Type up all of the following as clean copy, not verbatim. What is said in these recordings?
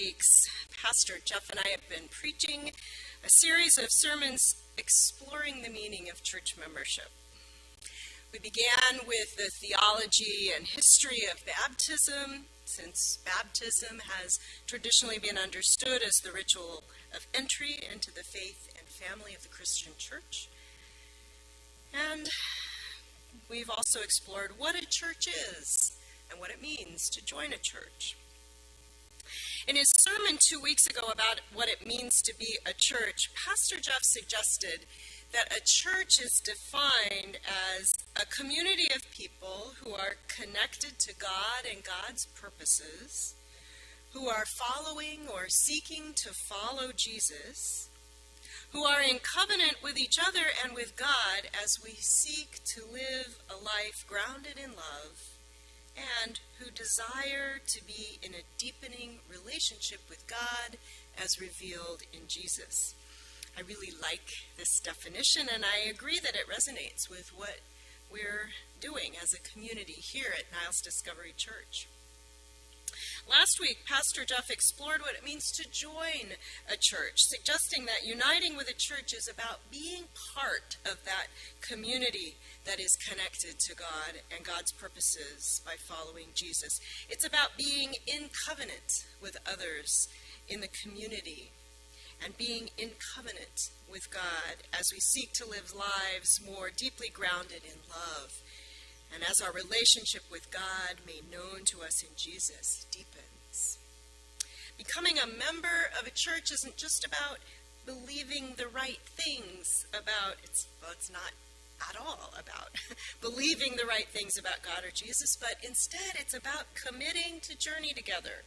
weeks, Pastor Jeff and I have been preaching a series of sermons exploring the meaning of church membership. We began with the theology and history of baptism, since baptism has traditionally been understood as the ritual of entry into the faith and family of the Christian church. And we've also explored what a church is and what it means to join a church. In his sermon 2 weeks ago about what it means to be a church, Pastor Jeff suggested that a church is defined as a community of people who are connected to God and God's purposes, who are following or seeking to follow Jesus, who are in covenant with each other and with God as we seek to live a life grounded in love, and who desire to be in a deepening relationship with God as revealed in Jesus. I really like this definition, and I agree that it resonates with what we're doing as a community here at Niles Discovery Church. Last week, Pastor Jeff explored what it means to join a church, suggesting that uniting with a church is about being part of that community that is connected to God and God's purposes by following Jesus. It's about being in covenant with others in the community and being in covenant with God as we seek to live lives more deeply grounded in love, and as our relationship with God, made known to us in Jesus, deepens. Becoming a member of a church isn't just about believing the right things about, it's not at all about believing the right things about God or Jesus, but instead it's about committing to journey together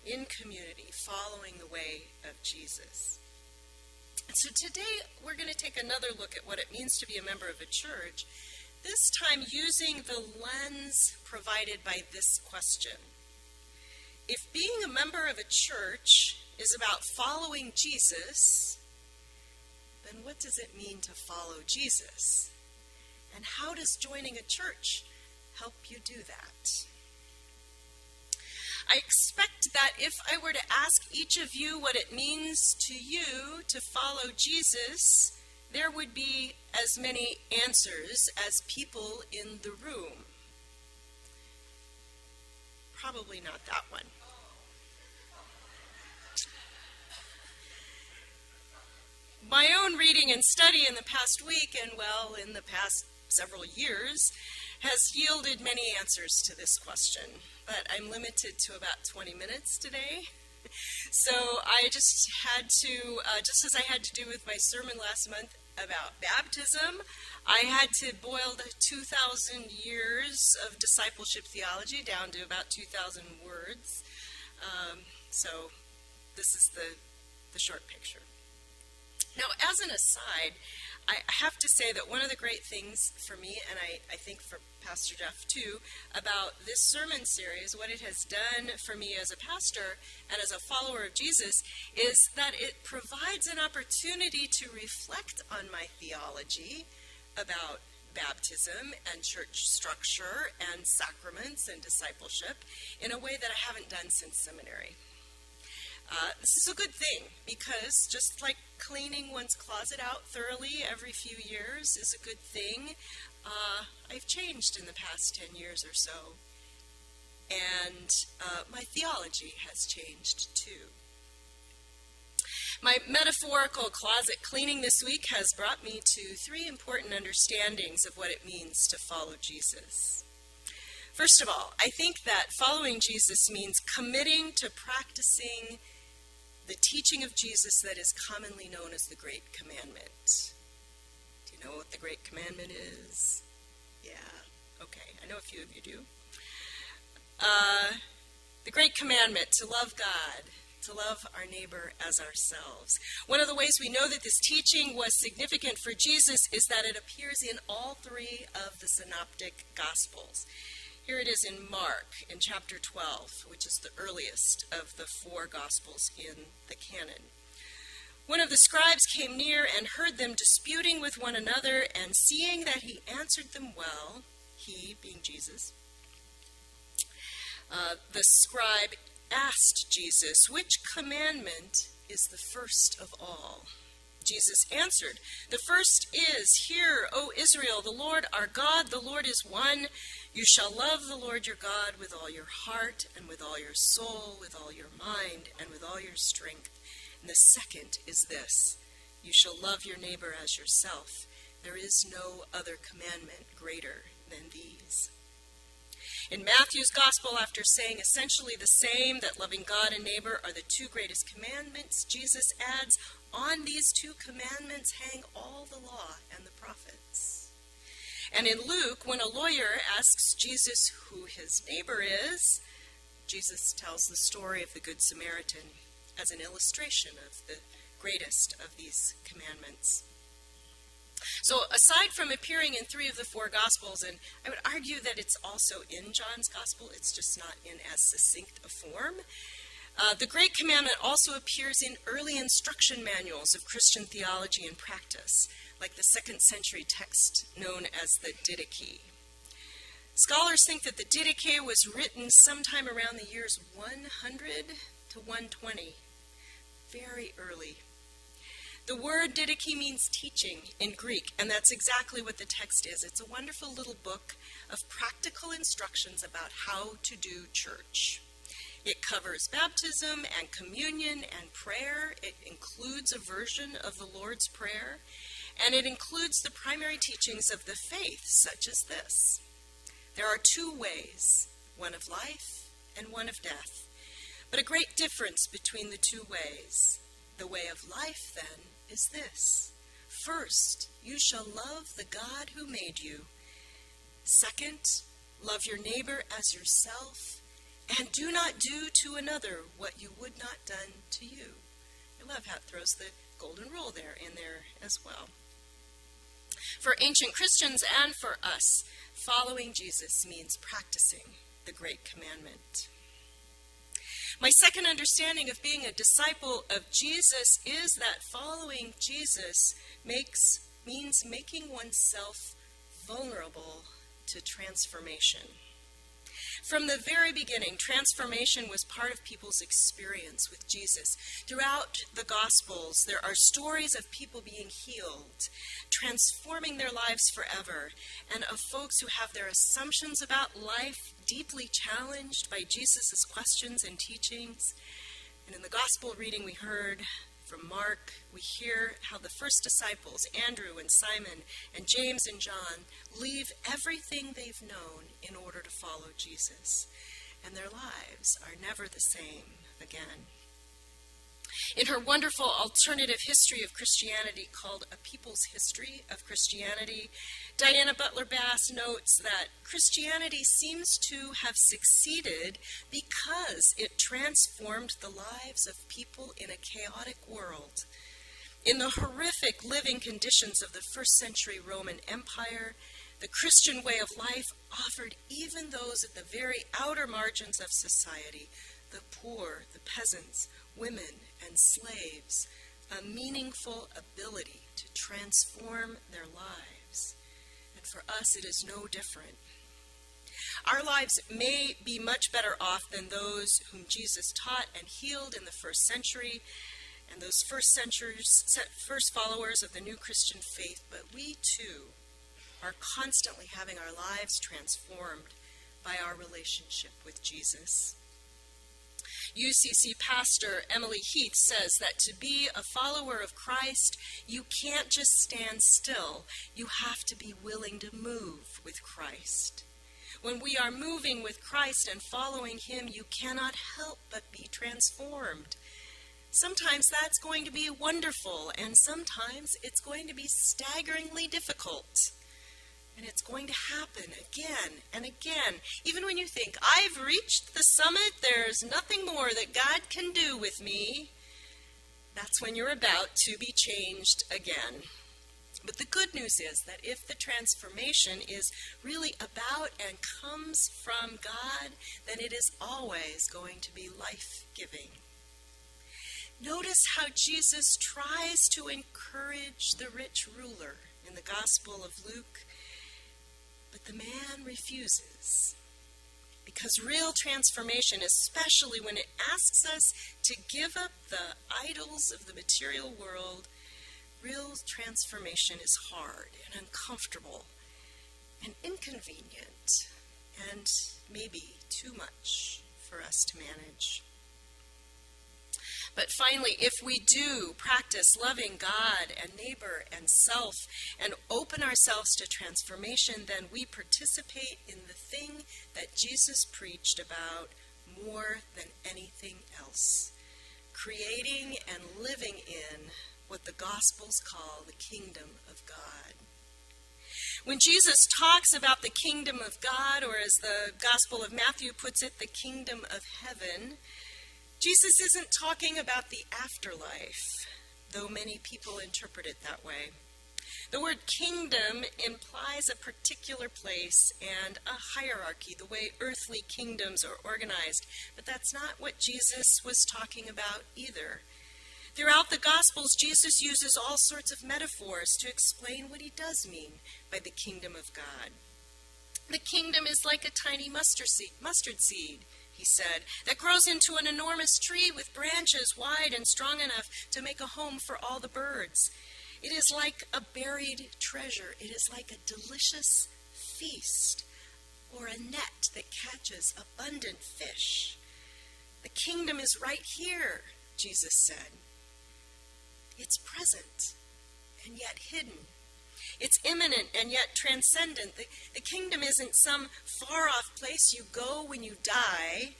in community, following the way of Jesus. And so today we're going to take another look at what it means to be a member of a church, this time using the lens provided by this question. If being a member of a church is about following Jesus, then what does it mean to follow Jesus? And how does joining a church help you do that? I expect that if I were to ask each of you what it means to you to follow Jesus, there would be as many answers as people in the room. Probably not that one. My own reading and study in the past week, and in the past several years, has yielded many answers to this question, but I'm limited to about 20 minutes today. So I just had to, just as I had to do with my sermon last month about baptism, I had to boil the 2,000 years of discipleship theology down to about 2,000 words. So this is the short picture. Now, as an aside, I have to say that one of the great things for me, and I think for Pastor Jeff too, about this sermon series, what it has done for me as a pastor and as a follower of Jesus, is that it provides an opportunity to reflect on my theology about baptism and church structure and sacraments and discipleship in a way that I haven't done since seminary. This is a good thing, because just like cleaning one's closet out thoroughly every few years is a good thing, I've changed in the past 10 years or so, and my theology has changed too. My metaphorical closet cleaning this week has brought me to 3 important understandings of what it means to follow Jesus. First of all, I think that following Jesus means committing to practicing the teaching of Jesus that is commonly known as the Great Commandment. Do you know what the Great Commandment is? Yeah, okay, I know a few of you do. The Great Commandment, to love God, to love our neighbor as ourselves. One of the ways we know that this teaching was significant for Jesus is that it appears in all 3 of the synoptic Gospels. Here it is in Mark, in chapter 12, which is the earliest of the 4 Gospels in the canon. One of the scribes came near and heard them disputing with one another, and seeing that he answered them well, he, being Jesus, the scribe asked Jesus, "Which commandment is the first of all?" Jesus answered, "The first is, Hear, O Israel, the Lord our God, the Lord is one. You shall love the Lord your God with all your heart and with all your soul, with all your mind and with all your strength. And the second is this, you shall love your neighbor as yourself. There is no other commandment greater than these." In Matthew's gospel, after saying essentially the same, that loving God and neighbor are the two greatest commandments, Jesus adds, "On these two commandments hang all the law and the prophets." And in Luke, when a lawyer asks Jesus who his neighbor is, Jesus tells the story of the Good Samaritan as an illustration of the greatest of these commandments. So aside from appearing in 3 of the 4 Gospels, and I would argue that it's also in John's Gospel, it's just not in as succinct a form, the Great Commandment also appears in early instruction manuals of Christian theology and practice, like the 2nd century text known as the Didache. Scholars think that the Didache was written sometime around the years 100 to 120, very early. The word Didache means teaching in Greek, and that's exactly what the text is. It's a wonderful little book of practical instructions about how to do church. It covers baptism and communion and prayer. It includes a version of the Lord's Prayer, and it includes the primary teachings of the faith, such as this. There are 2 ways, one of life and one of death, but a great difference between the 2 ways. The way of life, then, is this. First, you shall love the God who made you. Second, love your neighbor as yourself, and do not do to another what you would not done to you. I love how it throws the golden rule in there as well. For ancient Christians and for us, following Jesus means practicing the Great Commandment. My second understanding of being a disciple of Jesus is that following Jesus means making oneself vulnerable to transformation. From the very beginning, transformation was part of people's experience with Jesus. Throughout the Gospels, there are stories of people being healed, transforming their lives forever, and of folks who have their assumptions about life deeply challenged by Jesus' questions and teachings. And in the Gospel reading we heard from Mark, we hear how the first disciples, Andrew and Simon and James and John, leave everything they've known in order to follow Jesus. And their lives are never the same again. In her wonderful alternative history of Christianity called A People's History of Christianity, Diana Butler Bass notes that Christianity seems to have succeeded because it transformed the lives of people in a chaotic world. In the horrific living conditions of the 1st century Roman Empire, the Christian way of life offered even those at the very outer margins of society, the poor, the peasants, women, and slaves, a meaningful ability to transform their lives. And for us, it is no different. Our lives may be much better off than those whom Jesus taught and healed in the 1st century, and those first followers of the new Christian faith, but we too are constantly having our lives transformed by our relationship with Jesus. UCC pastor Emily Heath says that to be a follower of Christ, you can't just stand still. You have to be willing to move with Christ. When we are moving with Christ and following him, you cannot help but be transformed. Sometimes that's going to be wonderful, and sometimes it's going to be staggeringly difficult. And it's going to happen again and again. Even when you think, I've reached the summit, there's nothing more that God can do with me, that's when you're about to be changed again. But the good news is that if the transformation is really about and comes from God, then it is always going to be life-giving. Notice how Jesus tries to encourage the rich ruler in the Gospel of Luke. But the man refuses, because real transformation, especially when it asks us to give up the idols of the material world, real transformation is hard and uncomfortable and inconvenient and maybe too much for us to manage. But finally, if we do practice loving God and neighbor and self and open ourselves to transformation, then we participate in the thing that Jesus preached about more than anything else, creating and living in what the Gospels call the kingdom of God. When Jesus talks about the kingdom of God, or as the Gospel of Matthew puts it, the kingdom of heaven, Jesus isn't talking about the afterlife, though many people interpret it that way. The word kingdom implies a particular place and a hierarchy, the way earthly kingdoms are organized, but that's not what Jesus was talking about either. Throughout the Gospels, Jesus uses all sorts of metaphors to explain what he does mean by the kingdom of God. The kingdom is like a tiny mustard seed, he said, that grows into an enormous tree with branches wide and strong enough to make a home for all the birds. It is like a buried treasure. It is like a delicious feast or a net that catches abundant fish. The kingdom is right here, Jesus said. It's present and yet hidden. It's imminent and yet transcendent. The kingdom isn't some far-off place you go when you die.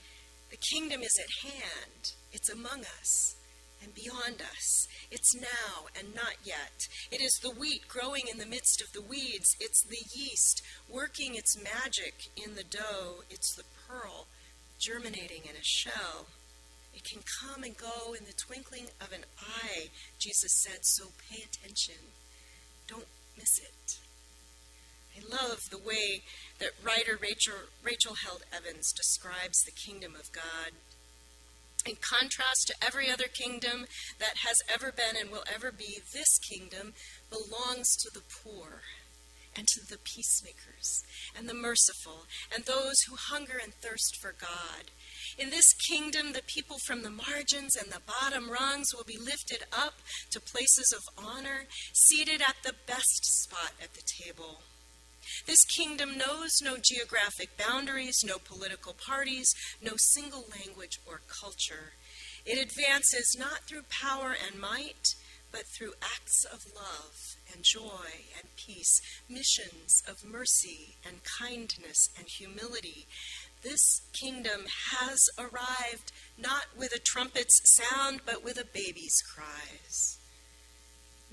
The kingdom is at hand. It's among us and beyond us. It's now and not yet. It is the wheat growing in the midst of the weeds. It's the yeast working its magic in the dough. It's the pearl germinating in a shell. It can come and go in the twinkling of an eye, Jesus said, so pay attention. Don't miss it. I love the way that writer Rachel Held Evans describes the kingdom of God. In contrast to every other kingdom that has ever been and will ever be, this kingdom belongs to the poor and to the peacemakers and the merciful and those who hunger and thirst for God. In this kingdom, the people from the margins and the bottom rungs will be lifted up to places of honor, seated at the best spot at the table. This kingdom knows no geographic boundaries, no political parties, no single language or culture. It advances not through power and might, but through acts of love and joy and peace, missions of mercy and kindness and humility. This kingdom has arrived not with a trumpet's sound, but with a baby's cries.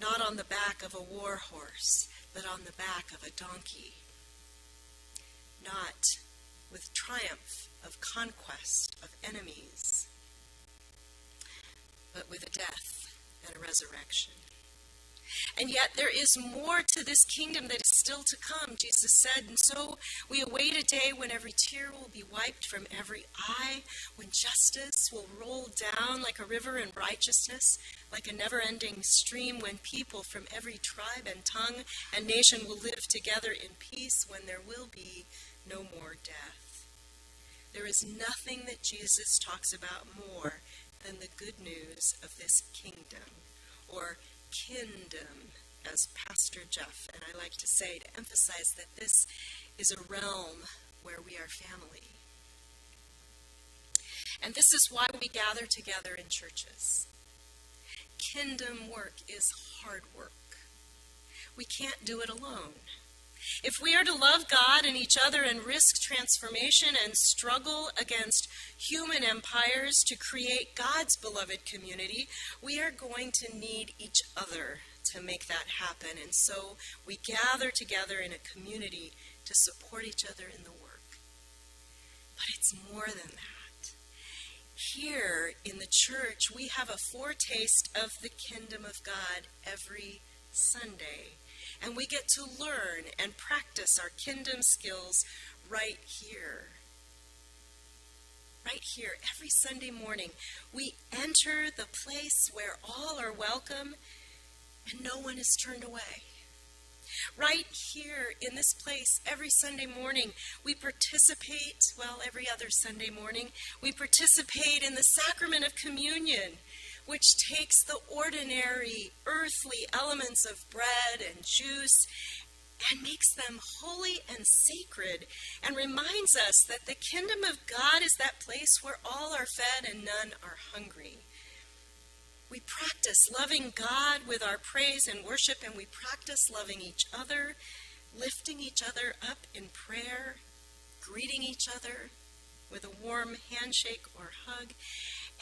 Not on the back of a war horse, but on the back of a donkey. Not with triumph of conquest of enemies, but with a death and a resurrection. And yet there is more to this kingdom that is still to come, Jesus said. And so we await a day when every tear will be wiped from every eye, when justice will roll down like a river in righteousness, like a never-ending stream, when people from every tribe and tongue and nation will live together in peace, when there will be no more death. There is nothing that Jesus talks about more than the good news of this kingdom, or kingdom, as Pastor Jeff and I like to say, to emphasize that this is a realm where we are family. And this is why we gather together in churches. Kingdom work is hard work. We can't do it alone. If we are to love God and each other and risk transformation and struggle against human empires to create God's beloved community, we are going to need each other to make that happen. And so we gather together in a community to support each other in the work. But it's more than that. Here in the church, we have a foretaste of the kingdom of God every Sunday. And we get to learn and practice our kingdom skills right here. Right here, every Sunday morning, we enter the place where all are welcome and no one is turned away. Right here in this place, every Sunday morning, we participate, every other Sunday morning, we participate in the sacrament of communion, which takes the ordinary earthly elements of bread and juice and makes them holy and sacred, and reminds us that the kingdom of God is that place where all are fed and none are hungry. We practice loving God with our praise and worship, and we practice loving each other, lifting each other up in prayer, greeting each other with a warm handshake or hug.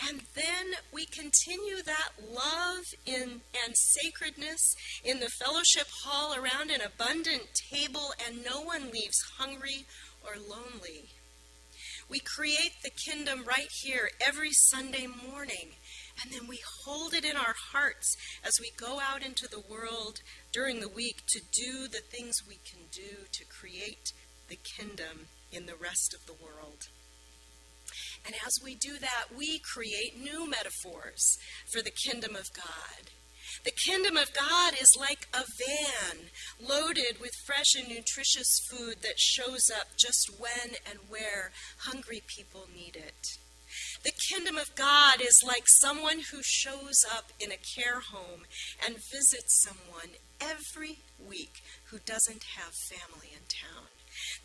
And then we continue that love and sacredness in the fellowship hall around an abundant table, and no one leaves hungry or lonely. We create the kingdom right here every Sunday morning, and then we hold it in our hearts as we go out into the world during the week to do the things we can do to create the kingdom in the rest of the world. And as we do that, we create new metaphors for the kingdom of God. The kingdom of God is like a van loaded with fresh and nutritious food that shows up just when and where hungry people need it. The kingdom of God is like someone who shows up in a care home and visits someone every week who doesn't have family in town.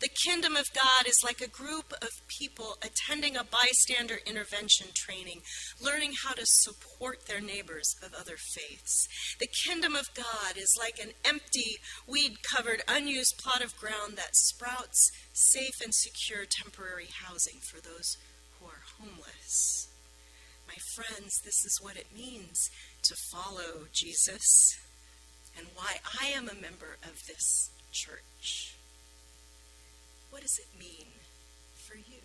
The kingdom of God is like a group of people attending a bystander intervention training, learning how to support their neighbors of other faiths. The kingdom of God is like an empty, weed-covered, unused plot of ground that sprouts safe and secure temporary housing for those who are homeless. My friends, this is what it means to follow Jesus, and why I am a member of this church. What does it mean for you?